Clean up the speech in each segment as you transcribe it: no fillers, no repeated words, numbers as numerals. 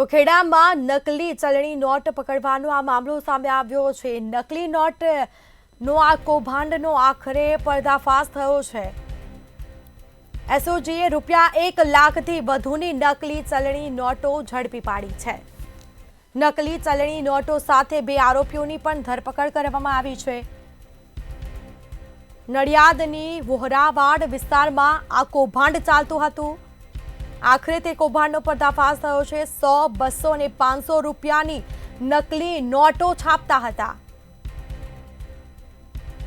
તો ખેડામાં નકલી ચલણી નોટ પકડવાનો આ મામલો સામે આવ્યો છે। નકલી નોટનો આ કૌભાંડનો આખરે પર્દાફાશ થયો છે। એસઓજીએ ₹1 લાખથી વધુની નકલી ચલણી નોટો ઝડપી પાડી છે। નકલી ચલણી નોટો સાથે 2 આરોપીઓની પણ ધરપકડ કરવામાં આવી છે। નડિયાદની વોહરાવાડ વિસ્તારમાં આ કૌભાંડ ચાલતું હતું। આખરે તે કૌભાંડનો પર્દાફાશ થયો છે। 100, 200 અને 500 રૂપિયાની નકલી નોટો છાપતા હતા।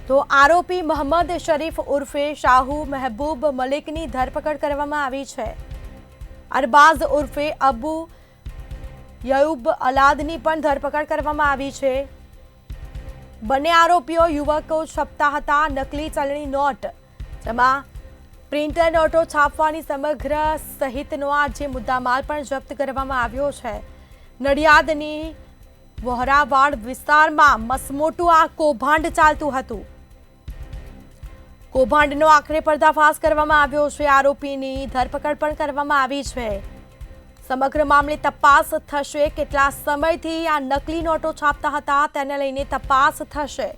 તો આરોપી મોહમ્મદ શરીફ ઉર્ફે શાહુ મહેબૂબ મલિકની ધરપકડ કરવામાં આવી છે। અરબાઝ ઉર્ફે અબુ યઉબ અલાદની પણ ધરપકડ કરવામાં આવી છે। બંને આરોપીઓ યુવકો છાપતા હતા નકલી ચલણી નોટ, જેમાં પ્રિન્ટર નોટો છાપવાની સમગ્ર સહિતનો આ જે મુદ્દામાલ પણ જપ્ત કરવામાં આવ્યો છે। નડિયાદની વોહરાવાડ વિસ્તારમાં મસમોટું આ કૌભાંડ ચાલતું હતું। કૌભાંડનો આખરે પર્દાફાશ કરવામાં આવ્યો છે। આરોપીની ધરપકડ પણ કરવામાં આવી છે। સમગ્ર મામલે તપાસ થશે। કેટલા સમયથી આ નકલી નોટો છાપતા હતા તેને લઈને તપાસ થશે।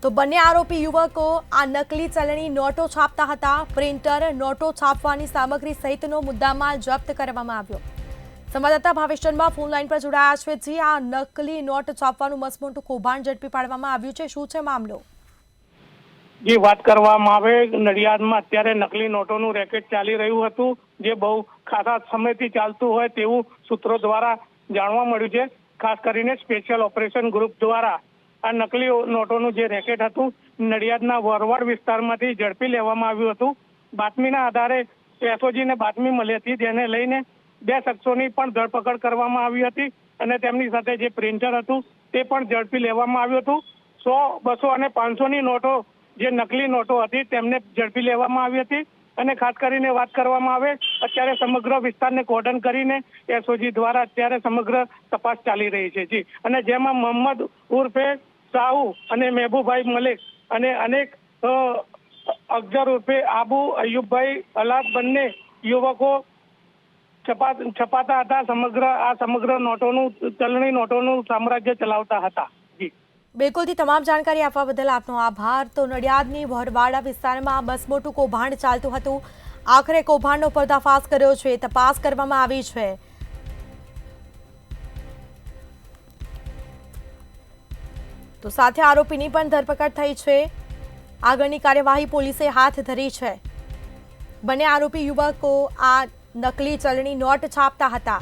તો બંને આરોપી યુવકો આ નકલી ચલણી નોટો છાપતા હતા। પ્રિન્ટર, નોટો છાપવાની સામગ્રી સહિતનો મુદ્દામાલ જપ્ત કરવામાં આવ્યો। સંવાદદાતા ભાવેશ શર્મા ફોન લાઈન પર જોડાયા છે। જી, આ નકલી નોટ છાપવાનું મસમોટું કૌભાંડ ઝડપી પાડવામાં આવ્યું છે, શું છે મામલો? જે વાત કરવામાં આવે, નડિયાદમાં અત્યારે નકલી નોટોનું રેકેટ ચાલી રહ્યું હતું, જે બહુ ખાસા સમયથી ચાલતું હોય તેવું સૂત્રો દ્વારા જાણવા મળ્યું છે। ખાસ કરીને સ્પેશિયલ ઓપરેશન ગ્રુપ દ્વારા આ નકલી નોટોનું જે રેકેટ હતું નડિયાદના વરવાડ વિસ્તારમાંથી ઝડપી લેવામાં આવ્યું હતું। બાતમીના આધારે એસઓજીને બાતમી મળી હતી, જેને લઈને 2 શખ્સોની પણ ધરપકડ કરવામાં આવી હતી અને તેમની સાથે જે પ્રિન્ટર હતું તે પણ ઝડપી લેવામાં આવ્યું હતું। 100, 200 અને 500ની નોટો, જે નકલી નોટો હતી, તેમને ઝડપી લેવામાં આવી હતી। અને ખાસ કરીને વાત કરવામાં આવે, અત્યારે સમગ્ર વિસ્તારને કોર્ડન કરીને એસઓજી દ્વારા અત્યારે સમગ્ર તપાસ ચાલી રહી છે। જી, અને જેમાં મોહમ્મદ ઉર્ફે શાહુ અને મહેબૂબભાઈ મલિક અને અનેક અફઝર ઉર્ફે આબુ અયુબભાઈ અલાદ બંને યુવકો છપાતા હતા। સમગ્ર નોટોનું, ચલણી નોટોનું સામ્રાજ્ય ચલાવતા હતા। જી, બિલકુલથી તમામ જાણકારી આપવા બદલ આપનો આભાર। તો નડિયાદની વોહરાવાડ વિસ્તારમાં મસમોટું કૌભાંડ ચાલતું હતું। આખરે કૌભાંડનો પર્દાફાશ કર્યો છે, તપાસ કરવામાં આવી છે। તો સાથે આરોપીની પણ ધરપકડ થઈ છે। આગળની કાર્યવાહી પોલીસે હાથ ધરી છે। બંને આરોપી યુવકો આ નકલી ચલણી નોટ છાપતા હતા।